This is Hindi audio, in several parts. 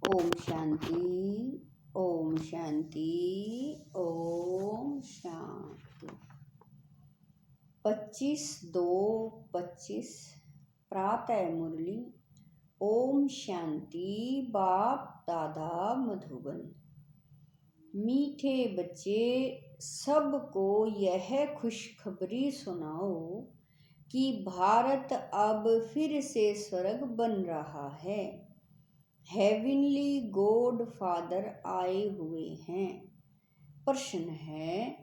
ओम शांति। ओम शांति। ओम शांति। 25/2/25 प्रातः मुरली। ओम शांति। बाप दादा मधुबन। मीठे बच्चे, सबको यह खुशखबरी सुनाओ कि भारत अब फिर से स्वर्ग बन रहा है। हेवनली गॉड फादर आए हुए हैं। प्रश्न है,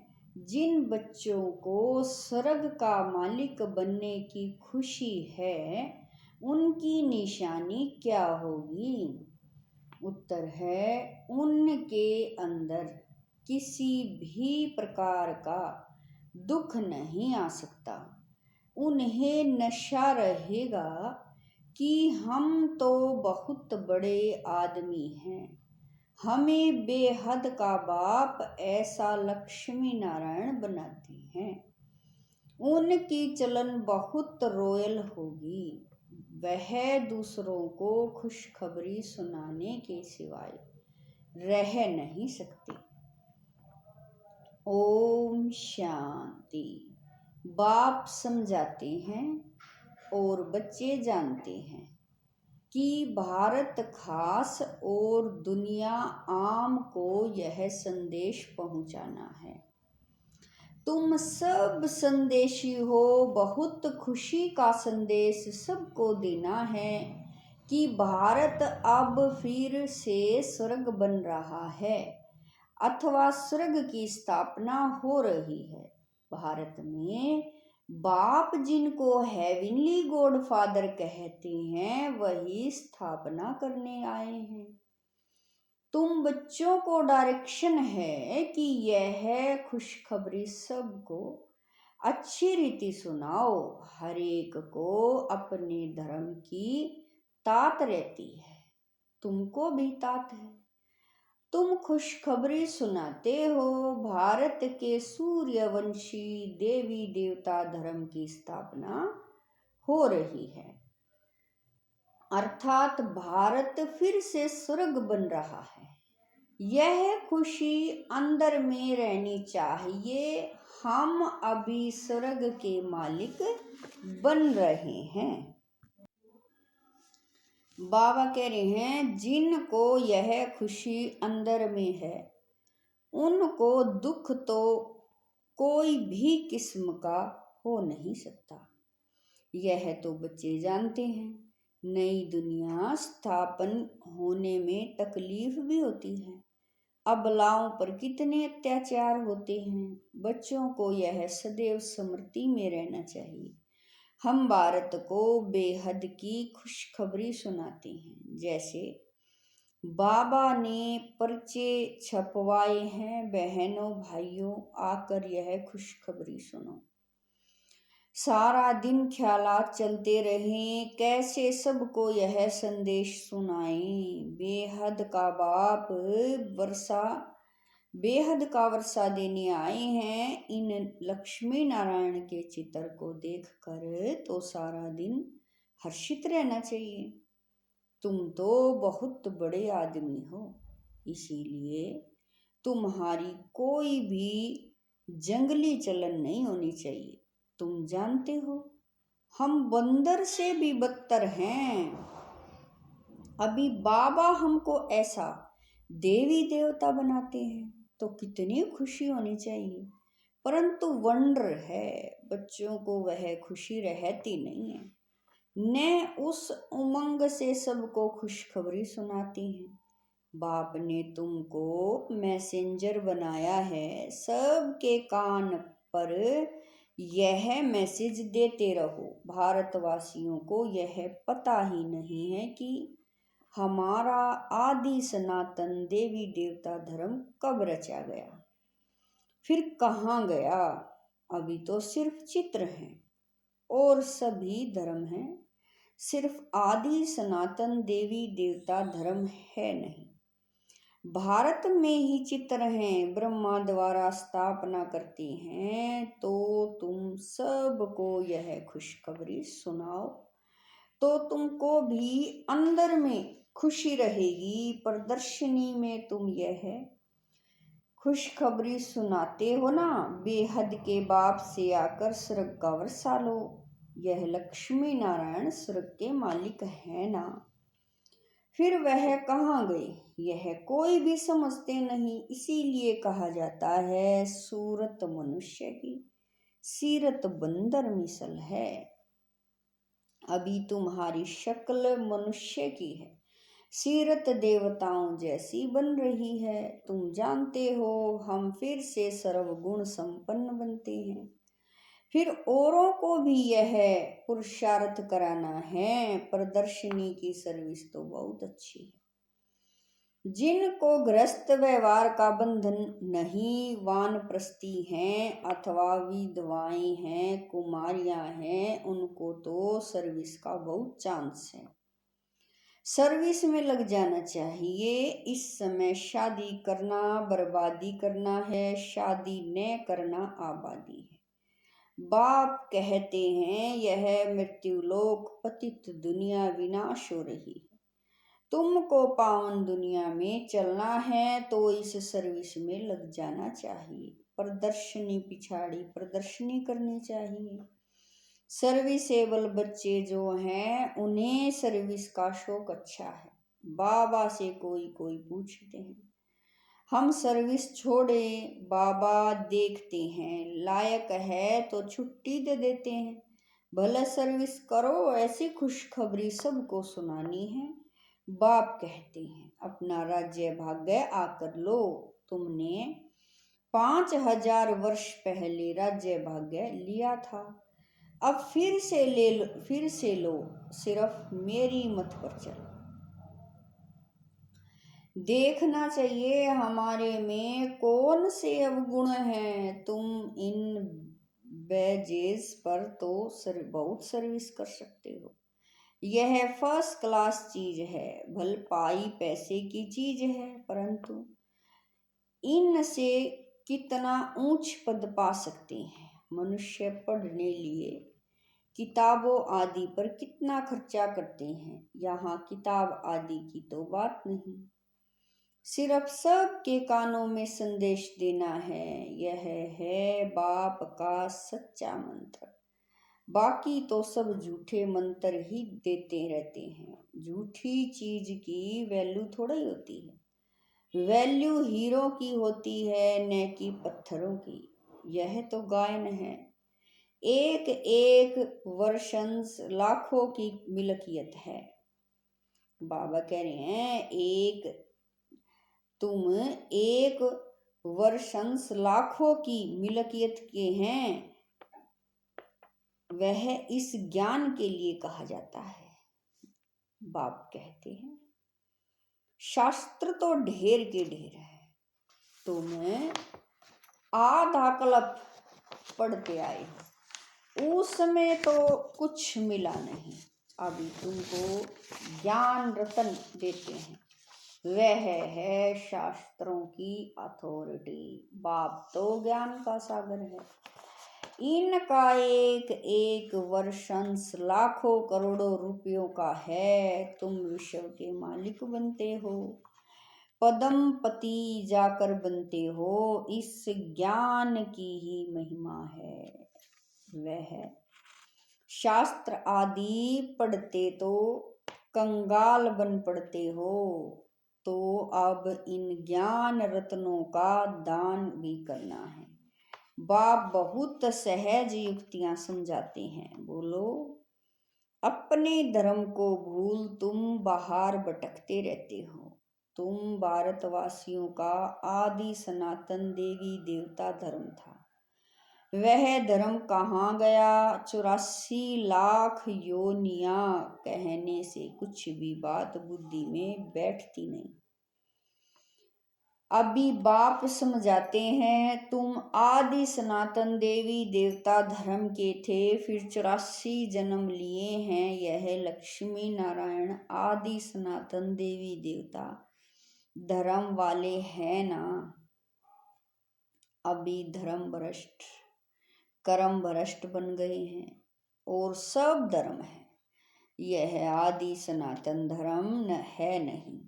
जिन बच्चों को स्वर्ग का मालिक बनने की खुशी है, उनकी निशानी क्या होगी? उत्तर है, उनके अंदर किसी भी प्रकार का दुख नहीं आ सकता। उन्हें नशा रहेगा कि हम तो बहुत बड़े आदमी हैं। हमें बेहद का बाप ऐसा लक्ष्मी नारायण बनाते हैं। उनकी चलन बहुत रॉयल होगी। वह दूसरों को खुशखबरी सुनाने के सिवाय रह नहीं सकते। ओम शांति। बाप समझाते हैं और बच्चे जानते हैं कि भारत खास और दुनिया आम को यह संदेश पहुंचाना है। तुम सब संदेशी हो। बहुत खुशी का संदेश सबको देना है कि भारत अब फिर से स्वर्ग बन रहा है अथवा स्वर्ग की स्थापना हो रही है। भारत में बाप जिनको हेवनली गॉड फादर कहते हैं, वही स्थापना करने आए हैं। तुम बच्चों को डायरेक्शन है कि यह खुशखबरी सबको अच्छी रीति सुनाओ। हर एक को अपने धर्म की तात रहती है। तुमको भी तात है। तुम खुशखबरी सुनाते हो भारत के सूर्यवंशी देवी देवता धर्म की स्थापना हो रही है, अर्थात भारत फिर से स्वर्ग बन रहा है। यह खुशी अंदर में रहनी चाहिए। हम अभी स्वर्ग के मालिक बन रहे हैं। बाबा कह रहे हैं, जिनको यह खुशी अंदर में है, उनको दुख तो कोई भी किस्म का हो नहीं सकता। यह तो बच्चे जानते हैं। नई दुनिया स्थापन होने में तकलीफ भी होती है। अबलाओं पर कितने अत्याचार होते हैं। बच्चों को यह सदैव स्मृति में रहना चाहिए। हम भारत को बेहद की खुशखबरी सुनाते हैं। जैसे बाबा ने पर्चे छपवाए हैं, बहनों भाइयों आकर यह खुशखबरी सुनो। सारा दिन ख्यालात चलते रहें, कैसे सबको यह संदेश सुनाएं। बेहद का वर्षा देने आए हैं। इन लक्ष्मी नारायण के चित्र को देखकर तो सारा दिन हर्षित रहना चाहिए। तुम तो बहुत बड़े आदमी हो, इसीलिए तुम्हारी कोई भी जंगली चलन नहीं होनी चाहिए। तुम जानते हो, हम बंदर से भी बदतर हैं। अभी बाबा हमको ऐसा देवी देवता बनाते हैं तो कितनी खुशी होनी चाहिए। परंतु वंडर है, बच्चों को वह खुशी रहती नहीं है। न उस उमंग से सबको खुशखबरी सुनाती हैं। बाप ने तुमको मैसेंजर बनाया है। सबके कान पर यह मैसेज देते रहो। भारतवासियों को यह पता ही नहीं है कि हमारा आदि सनातन देवी देवता धर्म कब रचा गया, फिर कहाँ गया। अभी तो सिर्फ चित्र हैं और सभी धर्म हैं, सिर्फ आदि सनातन देवी देवता धर्म है नहीं। भारत में ही चित्र हैं, ब्रह्मा द्वारा स्थापना करते हैं। तो तुम सबको यह खुशखबरी सुनाओ तो तुमको भी अंदर में खुशी रहेगी प्रदर्शनी में तुम यह खुशखबरी सुनाते हो ना, बेहद के बाप से आकर स्वर्ग का वर्षा लो। यह लक्ष्मी नारायण स्वर्ग के मालिक है ना। फिर वह कहाँ गए यह कोई भी समझते नहीं, इसीलिए कहा जाता है सूरत मनुष्य की सीरत बंदर मिसल है। अभी तुम्हारी शक्ल मनुष्य की है, सीरत देवताओं जैसी बन रही है। तुम जानते हो हम फिर से सर्वगुण संपन्न बनते हैं। फिर औरों को भी यह पुरुषार्थ कराना है। प्रदर्शनी की सर्विस तो बहुत अच्छी है। जिनको गृहस्थ व्यवहार का बंधन नहीं, वानप्रस्थी हैं अथवा विधवाएं हैं, कुमारियां हैं, उनको तो सर्विस का बहुत चांस है। सर्विस में लग जाना चाहिए। इस समय शादी करना बर्बादी करना है, शादी न करना आबादी है। बाप कहते हैं यह मृत्युलोक पतित दुनिया विनाश हो रही है। तुमको पावन दुनिया में चलना है तो इस सर्विस में लग जाना चाहिए। प्रदर्शनी पिछाड़ी प्रदर्शनी करनी चाहिए। सर्विसेबल बच्चे जो हैं उन्हें सर्विस का शौक अच्छा है। बाबा से कोई कोई पूछते हैं हम सर्विस छोड़े, बाबा देखते हैं लायक है तो छुट्टी दे देते हैं। भले सर्विस करो, ऐसी खुशखबरी सबको सुनानी है। बाप कहते हैं अपना राज्य भाग्य आकर लो। तुमने 5000 वर्ष पहले राज्य भाग्य लिया था, अब फिर से लो, सिर्फ मेरी मत पर चलो। देखना चाहिए हमारे में कौन से अवगुण हैं। तुम इन बेजेस पर तो बहुत सर्विस कर सकते हो। यह फर्स्ट क्लास चीज है, भल पाई पैसे की चीज है, परंतु इनसे कितना ऊंच पद पा सकते हैं। मनुष्य पढ़ने लिए किताबों आदि पर कितना खर्चा करते हैं। यहाँ किताब आदि की तो बात नहीं, सिर्फ सबके कानों में संदेश देना है। यह है बाप का सच्चा मंत्र। बाकी तो सब झूठे मंत्र ही देते रहते हैं। झूठी चीज की वैल्यू थोड़ा ही होती है। वैल्यू हीरो की होती है न कि पत्थरों की। यह तो गायन है। एक एक वर्षंस लाखों की मिल्कियत है। बाबा कह रहे हैं तुम एक वर्षंस लाखों की मिल्कियत के हैं। वह इस ज्ञान के लिए कहा जाता है। बाप कहते हैं शास्त्र तो ढेर के ढेर है, तुम आधा कल्प पढ़ते आए हो, उस समय तो कुछ मिला नहीं। अभी तुमको ज्ञान रतन देते हैं, वह है शास्त्रों की अथॉरिटी। बाप तो ज्ञान का सागर है। इनका एक एक वर्षंस लाखों करोड़ों रुपयों का है। तुम विश्व के मालिक बनते हो, पदमपति जाकर बनते हो। इस ज्ञान की ही महिमा है। वह शास्त्र आदि पढ़ते तो कंगाल बन पड़ते हो, तो अब इन ज्ञान रत्नों का दान भी करना है। बाप बहुत सहज युक्तियां समझाते हैं। बोलो अपने धर्म को भूल तुम बाहर भटकते रहते हो। तुम भारतवासियों का आदि सनातन देवी देवता धर्म था, वह धर्म कहाँ गया। 84 लाख योनियां कहने से कुछ भी बात बुद्धि में बैठती नहीं। अभी बाप समझाते हैं तुम आदि सनातन देवी देवता धर्म के थे, फिर 84 जन्म लिए हैं। यह लक्ष्मी नारायण आदि सनातन देवी देवता धर्म वाले हैं ना। अभी धर्म भ्रष्ट कर्म भ्रष्ट बन गए हैं और सब धर्म है। यह आदि सनातन धर्म न है नहीं।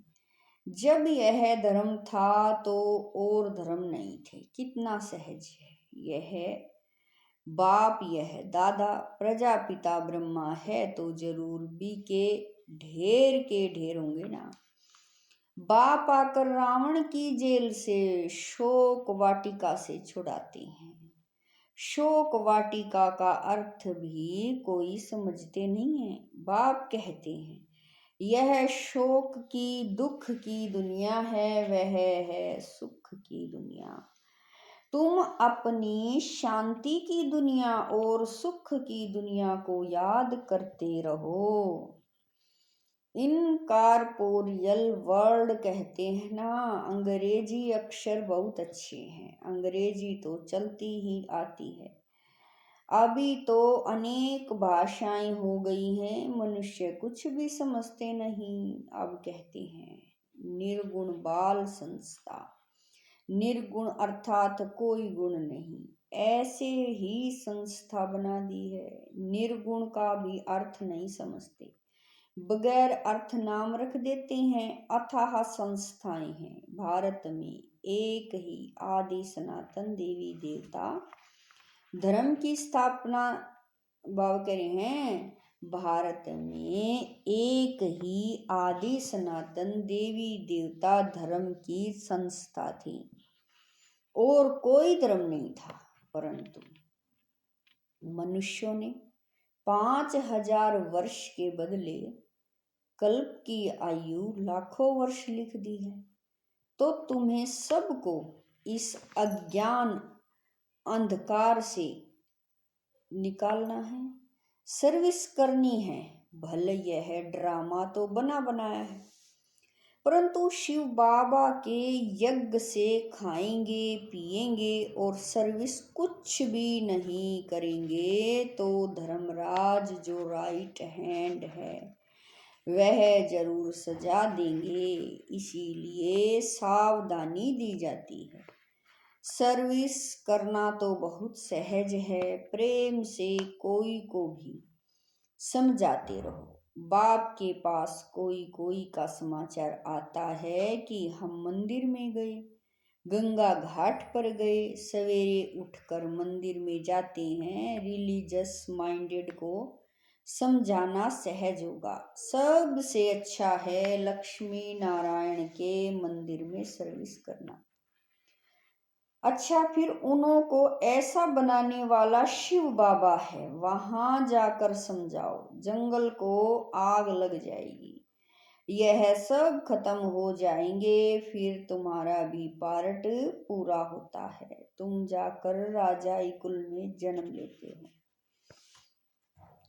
जब यह धर्म था तो और धर्म नहीं थे। कितना सहज है। यह बाप, यह दादा, प्रजापिता ब्रह्मा है तो जरूर बी के ढेर होंगे ना। बाप आकर रावण की जेल से शोक वाटिका से छुड़ाते हैं। शोक वाटिका का अर्थ भी कोई समझते नहीं है। बाप कहते हैं यह शोक की, दुख की दुनिया है, वह है सुख की दुनिया। तुम अपनी शांति की दुनिया और सुख की दुनिया को याद करते रहो। इनकॉर्पोरियल वर्ल्ड कहते हैं ना। अंग्रेजी अक्षर बहुत अच्छे हैं। अंग्रेजी तो चलती ही आती है। अभी तो अनेक भाषाएं हो गई हैं, मनुष्य कुछ भी समझते नहीं। अब कहते हैं निर्गुण बाल संस्था। निर्गुण अर्थात कोई गुण नहीं, ऐसे ही संस्था बना दी है। निर्गुण का भी अर्थ नहीं समझते, बगैर अर्थ नाम रख देते हैं। अथाह संस्थाएं हैं। भारत में एक ही आदि सनातन देवी देवता धर्म की स्थापना बाबा कह रहे हैं। भारत में एक ही आदि सनातन देवी देवता धर्म की संस्था थी और कोई धर्म नहीं था। परंतु मनुष्यों ने 5000 वर्ष के बदले कल्प की आयु लाखों वर्ष लिख दी है। तो तुम्हें सबको इस अज्ञान अंधकार से निकालना है, सर्विस करनी है। भले यह ड्रामा तो बना बनाया है, परंतु शिव बाबा के यज्ञ से खाएंगे पिएंगे और सर्विस कुछ भी नहीं करेंगे तो धर्मराज जो राइट हैंड है वह जरूर सजा देंगे। इसीलिए सावधानी दी जाती है। सर्विस करना तो बहुत सहज है। प्रेम से कोई को भी समझाते रहो। बाप के पास कोई कोई का समाचार आता है कि हम मंदिर में गए, गंगा घाट पर गए, सवेरे उठकर मंदिर में जाते हैं। रिलीजियस माइंडेड को समझाना सहज होगा। सबसे अच्छा है लक्ष्मी नारायण के मंदिर में सर्विस करना। अच्छा, फिर उन्हों को ऐसा बनाने वाला शिव बाबा है, वहां जाकर समझाओ। जंगल को आग लग जाएगी, यह सब खत्म हो जाएंगे, फिर तुम्हारा भी पार्ट पूरा होता है। तुम जाकर राजाई कुल में जन्म लेते हो।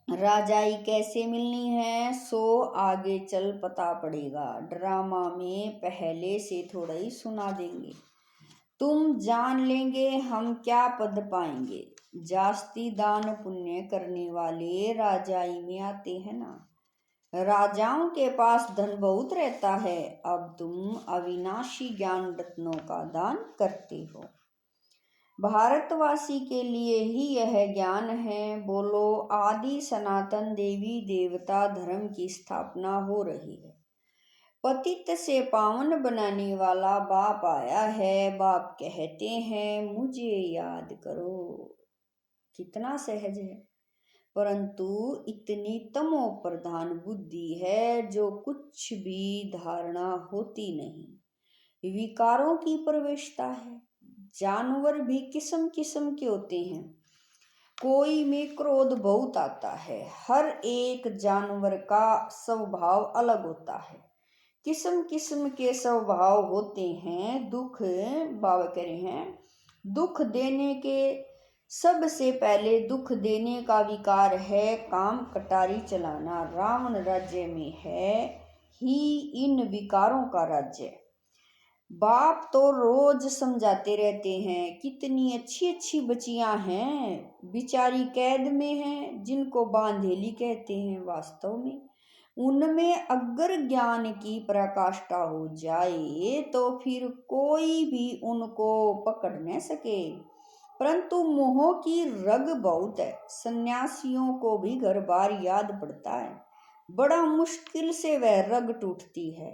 राजाई कैसे मिलनी है सो आगे चल पता पड़ेगा। ड्रामा में पहले से थोड़ा ही सुना देंगे, तुम जान लेंगे हम क्या पद पाएंगे। जास्ती दान पुण्य करने वाले राजाई में आते हैं ना। राजाओं के पास धन बहुत रहता है। अब तुम अविनाशी ज्ञान रत्नों का दान करते हो। भारतवासी के लिए ही यह ज्ञान है। बोलो, आदि सनातन देवी देवता धर्म की स्थापना हो रही है। पतित से पावन बनाने वाला बाप आया है। बाप कहते हैं मुझे याद करो। कितना सहज है। परंतु इतनी तमो प्रधान बुद्धि है जो कुछ भी धारणा होती नहीं। विकारों की प्रवेशता है। जानवर भी किस्म किस्म के होते हैं। कोई में क्रोध बहुत आता है। हर एक जानवर का स्वभाव अलग होता है। किस्म किस्म के स्वभाव होते हैं। दुख बाबा कह रहे हैं, दुख देने के सबसे पहले दुख देने का विकार है काम कटारी चलाना। रावण राज्य में है ही इन विकारों का राज्य। बाप तो रोज समझाते रहते हैं। कितनी अच्छी अच्छी बच्चियां हैं, बिचारी कैद में हैं, जिनको बांधेली कहते हैं। वास्तव में उनमें अगर ज्ञान की प्रकाष्ठा हो जाए तो फिर कोई भी उनको पकड़ न सके। परंतु मोह की रग बहुत है। सन्यासियों को भी घर बार याद पड़ता है। बड़ा मुश्किल से वह रग टूटती है।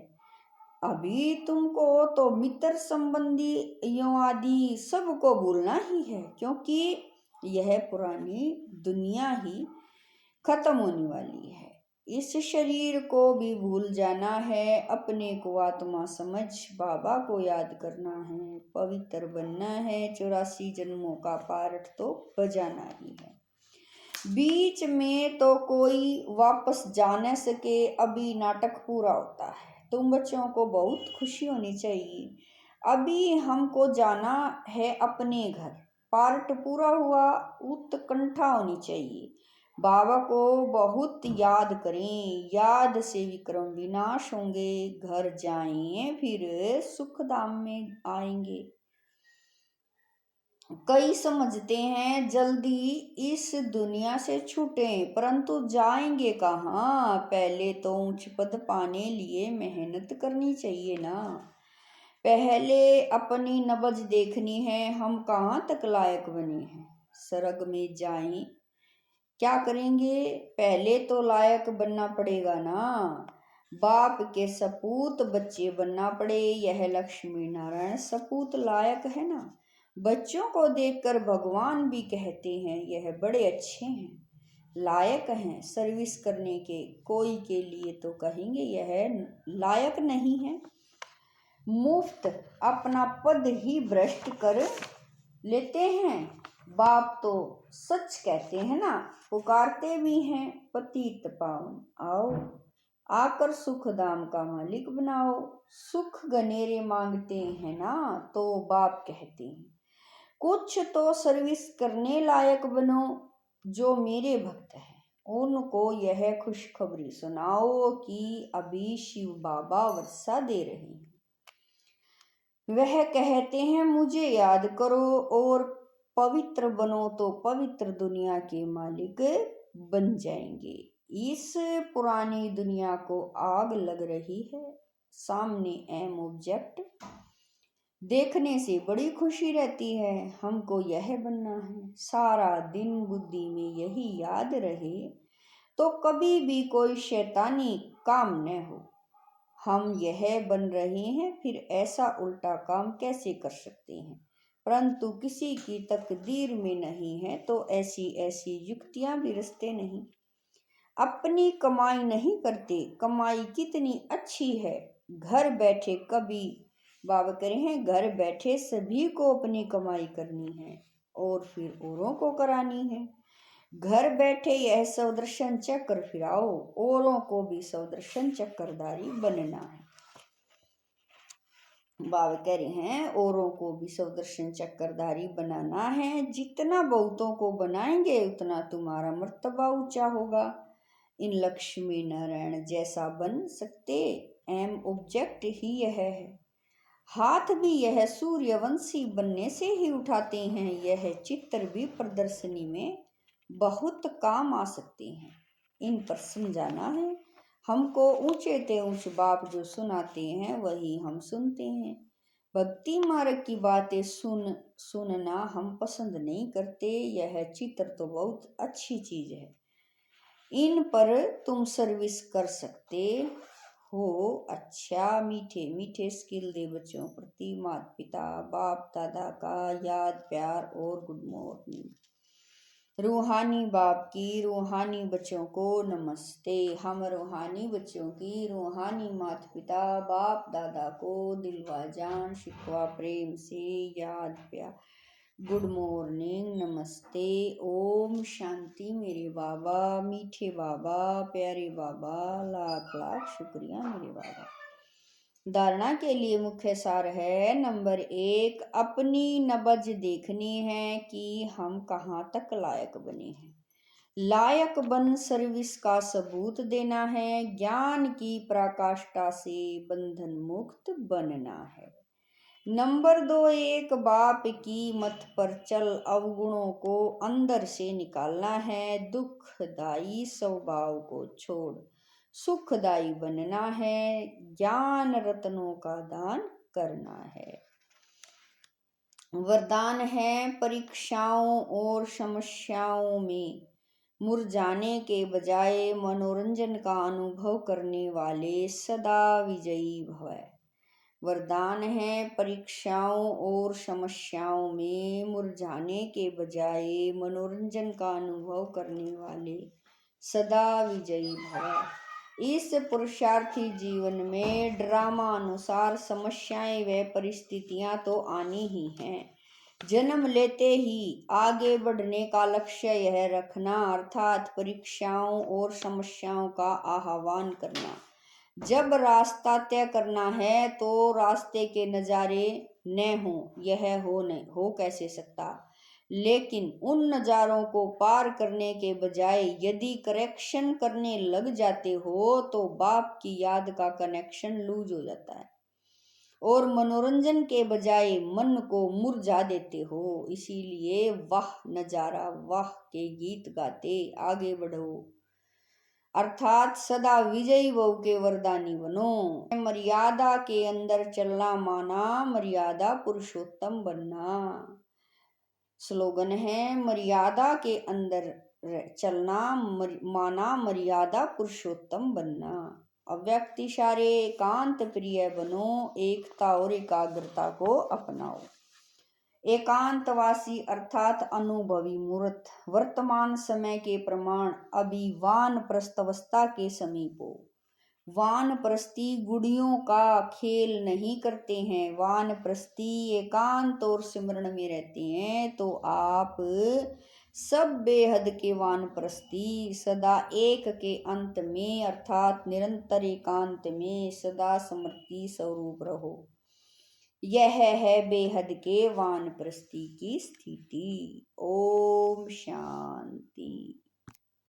अभी तुमको तो मित्र संबंधियों आदि सबको भूलना ही है, क्योंकि यह पुरानी दुनिया ही खत्म होने वाली है। इस शरीर को भी भूल जाना है, अपने को आत्मा समझ बाबा को याद करना है, पवित्र बनना है, 84 जन्मों का पार्ट तो बजाना ही है। बीच में तो कोई वापस जा न सके, अभी नाटक पूरा होता है। तुम बच्चों को बहुत खुशी होनी चाहिए। अभी हमको जाना है अपने घर, पार्ट पूरा हुआ, उत्कंठा होनी चाहिए। बाबा को बहुत याद करें, याद से विक्रम विनाश होंगे, घर जाएं फिर सुख धाम में आएंगे। कई समझते हैं जल्दी इस दुनिया से छूटें, परंतु जाएंगे कहाँ? पहले तो ऊंच पद पाने लिए मेहनत करनी चाहिए ना। पहले अपनी नब्ज देखनी है, हम कहाँ तक लायक बने हैं। स्वर्ग में जाएं, क्या करेंगे? पहले तो लायक बनना पड़ेगा ना। बाप के सपूत बच्चे बनना पड़े। यह लक्ष्मी नारायण सपूत लायक है ना। बच्चों को देखकर भगवान भी कहते हैं यह बड़े अच्छे हैं, लायक हैं सर्विस करने के। कोई के लिए तो कहेंगे यह लायक नहीं है, मुफ्त अपना पद ही भ्रष्ट कर लेते हैं। बाप तो सच कहते हैं ना, पुकारते भी हैं पतित पावन आओ, आकर सुख धाम का मालिक बनाओ। सुख गनेरे मांगते हैं ना, तो बाप कहते हैं कुछ तो सर्विस करने लायक बनो। जो मेरे भक्त हैं उनको यह खुशखबरी सुनाओ कि अभी शिव बाबा वर्षा दे रहे हैं। वह कहते हैं मुझे याद करो और पवित्र बनो तो पवित्र दुनिया के मालिक बन जाएंगे। इस पुरानी दुनिया को आग लग रही है, सामने एम ऑब्जेक्ट देखने से बड़ी खुशी रहती है। हमको यह बनना है, सारा दिन बुद्धि में यही याद रहे तो कभी भी कोई शैतानी काम न हो। हम यह बन रहे हैं, फिर ऐसा उल्टा काम कैसे कर सकते हैं? परंतु किसी की तकदीर में नहीं है तो ऐसी ऐसी युक्तियां भी रचते नहीं। अपनी कमाई नहीं करते। कमाई कितनी अच्छी है, घर बैठे कभी बाबा कह रहे हैं घर बैठे सभी को अपनी कमाई करनी है और फिर औरों को करानी है। घर बैठे यह सौदर्शन चक्र फिराओ, औरों को भी सौदर्शन चक्रधारी बनना है। बाबा कह रहे हैं औरों को भी सौदर्शन चक्रधारी बनाना है। जितना बहुतों को बनाएंगे उतना तुम्हारा मर्तबा ऊंचा होगा। इन लक्ष्मी नारायण जैसा बन सकते, एम ऑब्जेक्ट ही यह है। हाथ भी यह सूर्यवंशी बनने से ही उठाते हैं। यह चित्र भी प्रदर्शनी में बहुत काम आ सकते हैं, इन पर समझाना है। हमको ऊंचे ते ऊंच बाप जो सुनाते हैं वही हम सुनते हैं। भक्ति मार्ग की बातें सुनना हम पसंद नहीं करते। यह चित्र तो बहुत अच्छी चीज है, इन पर तुम सर्विस कर सकते हो। अच्छा मीठे मीठे स्किल दे बच्चों प्रति माता पिता बाप दादा का याद प्यार और गुड मॉर्निंग। रूहानी बाप की रूहानी बच्चों को नमस्ते। हम रूहानी बच्चों की रूहानी माता पिता बाप दादा को दिलवा जान शिकवा प्रेम से याद प्यार गुड मॉर्निंग नमस्ते। ओम शांति। मेरे बाबा मीठे बाबा प्यारे बाबा, लाख लाख शुक्रिया मेरे बाबा। धारणा के लिए मुख्य सार है नंबर 1, अपनी नब्ज देखनी है कि हम कहाँ तक लायक बने हैं। लायक बन सर्विस का सबूत देना है। ज्ञान की पराकाष्ठा से बंधन मुक्त बनना है। नंबर 2, एक बाप की मत पर चल अवगुणों को अंदर से निकालना है। दुखदायी स्वभाव को छोड़ सुखदायी बनना है। ज्ञान रत्नों का दान करना है। वरदान है परीक्षाओं और समस्याओं में मुरझाने के बजाय मनोरंजन का अनुभव करने वाले सदा विजयी भव। वरदान है परीक्षाओं और समस्याओं में मुरझाने के बजाय मनोरंजन का अनुभव करने वाले सदा विजयी भव। इस पुरुषार्थी जीवन में ड्रामा अनुसार समस्याएं व परिस्थितियां तो आनी ही हैं। जन्म लेते ही आगे बढ़ने का लक्ष्य यह रखना अर्थात परीक्षाओं और समस्याओं का आह्वान करना। जब रास्ता तय करना है तो रास्ते के नज़ारे न हो, यह हो कैसे सकता। लेकिन उन नज़ारों को पार करने के बजाय यदि करेक्शन करने लग जाते हो तो बाप की याद का कनेक्शन लूज हो जाता है और मनोरंजन के बजाय मन को मुरझा देते हो। इसीलिए वाह नजारा वाह के गीत गाते आगे बढ़ो अर्थात सदा विजयी भव के वरदानी बनो। मर्यादा के अंदर चलना माना मर्यादा पुरुषोत्तम बनना। स्लोगन है मर्यादा के अंदर चलना माना मर्यादा पुरुषोत्तम बनना। अव्यक्त इशारे एकांत प्रिय बनो, एकता और एकाग्रता को अपनाओ। एकांतवासी अर्थात अनुभवी मूर्त वर्तमान समय के प्रमाण अभी वानप्रस्थावस्था के समीप हो। वानप्रस्थी गुड़ियों का खेल नहीं करते हैं। वानप्रस्थी एकांत और सिमरण में रहते हैं। तो आप सब बेहद के वानप्रस्थी सदा एक के अंत में अर्थात निरंतर एकांत में सदा समर्पी स्वरूप रहो। यह है बेहद के वानप्रस्थी की स्थिति। ओम शांति।